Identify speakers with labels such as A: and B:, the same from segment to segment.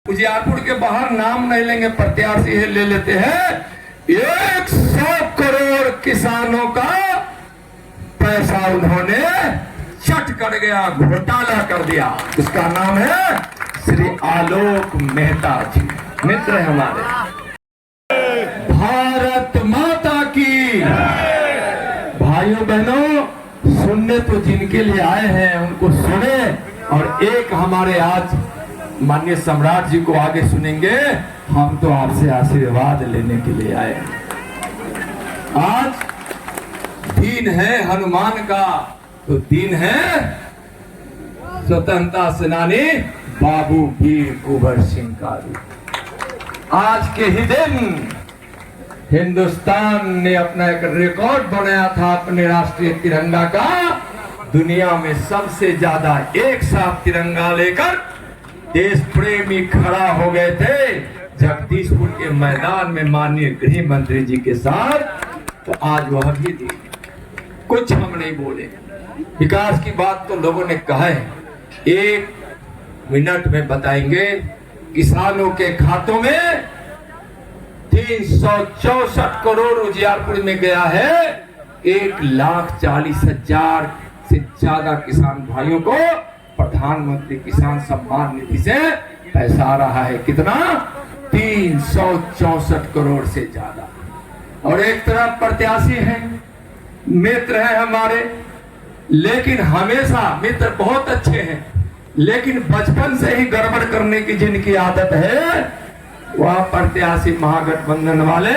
A: उजियारपुर के बाहर नाम नहीं लेंगे, प्रत्याशी है ले लेते हैं। 100 करोड़ किसानों का पैसा उन्होंने चट कर गया, घोटाला कर दिया। उसका नाम है श्री आलोक मेहता जी, मित्र है हमारे। भारत माता की। भाइयों बहनों, सुनने तो जिनके लिए आए हैं उनको सुने, और एक हमारे आज माननीय सम्राट जी को आगे सुनेंगे। हम तो आपसे आशीर्वाद लेने के लिए आए हैं। आज दिन है हनुमान का, तो दिन है स्वतंत्रता सेनानी बाबू वीर कुंवर सिंह का भी। आज के ही दिन हिंदुस्तान ने अपना एक रिकॉर्ड बनाया था अपने राष्ट्रीय तिरंगा का। दुनिया में सबसे ज्यादा एक साथ तिरंगा लेकर देश प्रेमी खड़ा हो गए थे जगदीशपुर के मैदान में माननीय गृह मंत्री जी के साथ। तो आज वह भी दी, कुछ हम नहीं बोले। विकास की बात तो लोगों ने कहा है, 1 मिनट में बताएंगे। किसानों के खातों में 364 करोड़ उजियारपुर में गया है। 1,40,000 से ज्यादा किसान भाइयों को प्रधानमंत्री किसान सम्मान निधि से पैसा आ रहा है। कितना? 364 करोड़ से ज्यादा। और एक तरफ प्रत्याशी हैं, मित्र हैं हमारे, लेकिन हमेशा मित्र बहुत अच्छे हैं, लेकिन बचपन से ही गड़बड़ करने की जिनकी आदत है वह प्रत्याशी महागठबंधन वाले।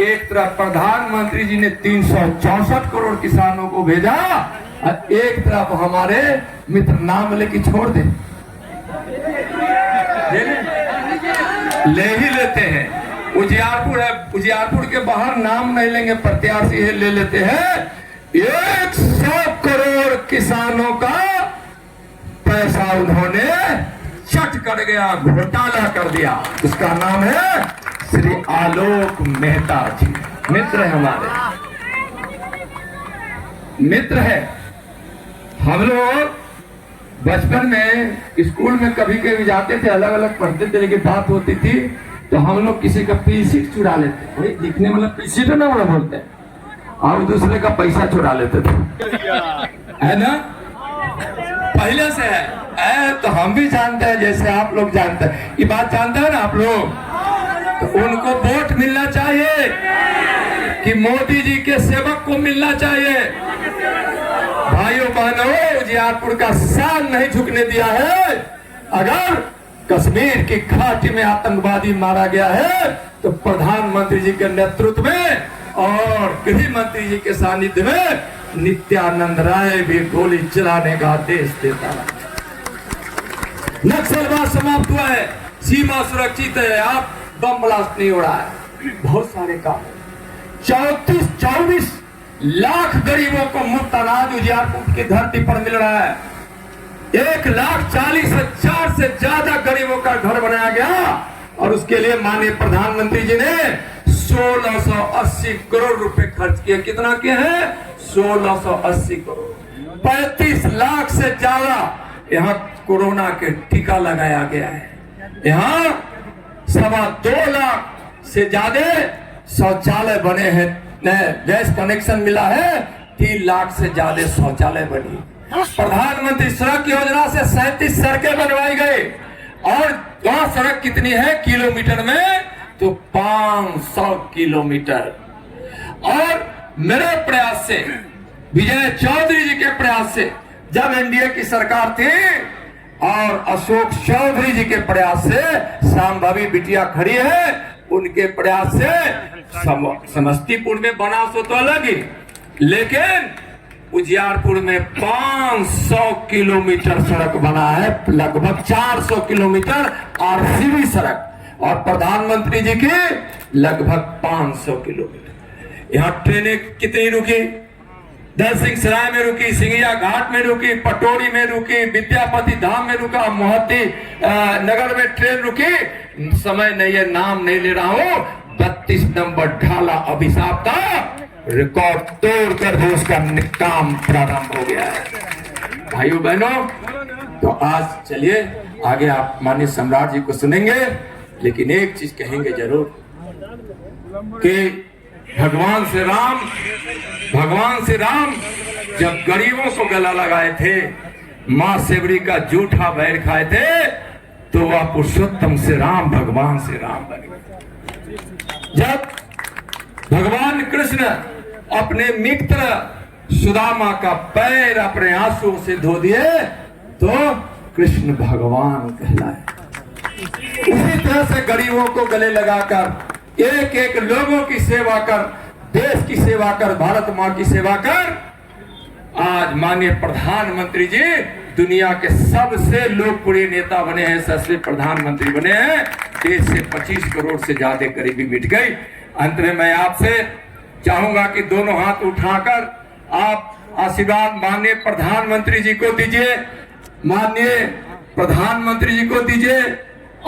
A: एक तरफ प्रधानमंत्री जी ने 364 करोड़ किसानों को भेजा, और एक तरफ हमारे मित्र नाम लेके छोड़ दे, ले ही लेते हैं। उजियारपुर है, उजियारपुर के बाहर नाम नहीं लेंगे, प्रत्याशी है ले लेते हैं। 100 करोड़ किसानों का पैसा उन्होंने चट कर गया, घोटाला कर दिया। उसका नाम है श्री आलोक मेहता जी, मित्र है हमारे, मित्र है। हम लोग बचपन में स्कूल में कभी कभी जाते थे, अलग अलग पढ़ते थे, लेकिन बात होती थी तो हम लोग किसी का पीसीट चुरा लेते, वही दिखने वाला पीसीट है ना वाला बोलते हैं, और दूसरे का पैसा चुरा लेते थे, है ना? पहले से है तो हम भी जानते हैं, जैसे आप लोग जानते हैं। ये बात जानते हैं ना आप लोग? तो उनको वोट मिलना चाहिए कि मोदी जी के सेवक को मिलना चाहिए। भाइयों बहनों, उजियारपुर का शान नहीं झुकने दिया है। अगर कश्मीर की घाटी में आतंकवादी मारा गया है तो प्रधानमंत्री जी के नेतृत्व में और गृह मंत्री जी के सानिध्य में नित्यानंद राय भी गोली चलाने का आदेश देता है। नक्सलवाद समाप्त हुआ है, सीमा सुरक्षित है, आप बम ब्लास्ट नहीं हो रहा है। बहुत सारे काम, 34-24 लाख गरीबों को मुफ्त अनाज उजियारपुर की धरती पर मिल रहा है। 1,40,000 से ज्यादा गरीबों का घर बनाया गया, और उसके लिए माननीय प्रधानमंत्री जी ने 1680 करोड़ रुपए खर्च किए। कितना किए हैं? 1680 करोड़। 35 लाख से ज्यादा यहाँ कोरोना के टीका लगाया गया है। यहाँ 2.25 लाख से ज्यादा शौचालय बने हैं, गैस कनेक्शन मिला है। 3 लाख से ज्यादा शौचालय बनी। प्रधानमंत्री सड़क योजना से 37 सड़कें बनवाई गई, और वहां सड़क कितनी है किलोमीटर में? तो 500 किलोमीटर। और मेरे प्रयास से, विजय चौधरी जी के प्रयास से, जब एनडीए की सरकार थी, और अशोक चौधरी जी के प्रयास से, शांभवी बिटिया खड़ी है, उनके प्रयास से समस्तीपुर में बना सो तो अलग ही, लेकिन उजियारपुर में 500 किलोमीटर सड़क बना है, लगभग 400 किलोमीटर आरसीबी सड़क, और प्रधानमंत्री जी की लगभग 500 किलोमीटर। यहाँ ट्रेनें कितनी रुकी? दलसिंह सराय में रुकी, सिंगिया घाट में रुकी, पटोरी में रुकी, विद्यापति धाम में रुका, मोहती नगर में ट्रेन रुकी। समय नहीं है, नाम नहीं ले रहा हूं। 32 नंबर ढाला अभिशाप का रिकॉर्ड तोड़कर भी उसका काम प्रारंभ हो गया है। भाइयों बहनों, तो आज चलिए आगे आप माननीय सम्राट जी को सुनेंगे, लेकिन एक चीज कहेंगे जरूर कि भगवान श्री राम जब गरीबों को गला लगाए थे, मां सेवरी का जूठा बैर खाए थे, तो वह पुरुषोत्तम श्री राम भगवान श्री राम बने। जब भगवान कृष्ण अपने मित्र सुदामा का पैर अपने आंसुओं से धो दिए तो कृष्ण भगवान कहलाए। उसी तरह से गरीबों को गले लगाकर, एक एक लोगों की सेवा कर, देश की सेवा कर, भारत मां की सेवा कर, आज माननीय प्रधानमंत्री जी दुनिया के सबसे लोकप्रिय नेता बने हैं, सबसे प्रधानमंत्री बने हैं। देश से 25 करोड़ से ज्यादा गरीबी मिट गई। अंत में मैं आपसे चाहूंगा कि दोनों हाथ उठाकर आप आशीर्वाद माननीय प्रधानमंत्री जी को दीजिए, माननीय प्रधानमंत्री जी को दीजिए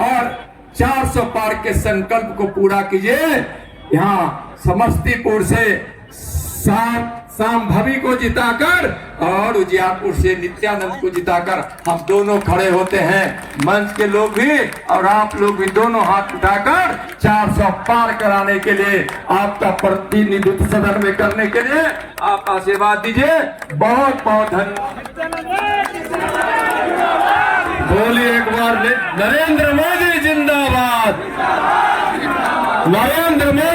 A: और 400 पार के संकल्प को पूरा कीजिए। यहाँ समस्तीपुर से शांभवी को जिताकर और उजियारपुर से नित्यानंद को जिताकर हम दोनों खड़े होते हैं। मंच के लोग भी और आप लोग भी दोनों हाथ उठाकर 400 पार कराने के लिए, आपका प्रतिनिधित्व सदन में करने के लिए आप आशीर्वाद दीजिए। बहुत बहुत धन्यवाद। बोलिए एक बार नरेंद्र मोदी जिंदाबाद, नरेंद्र मोदी।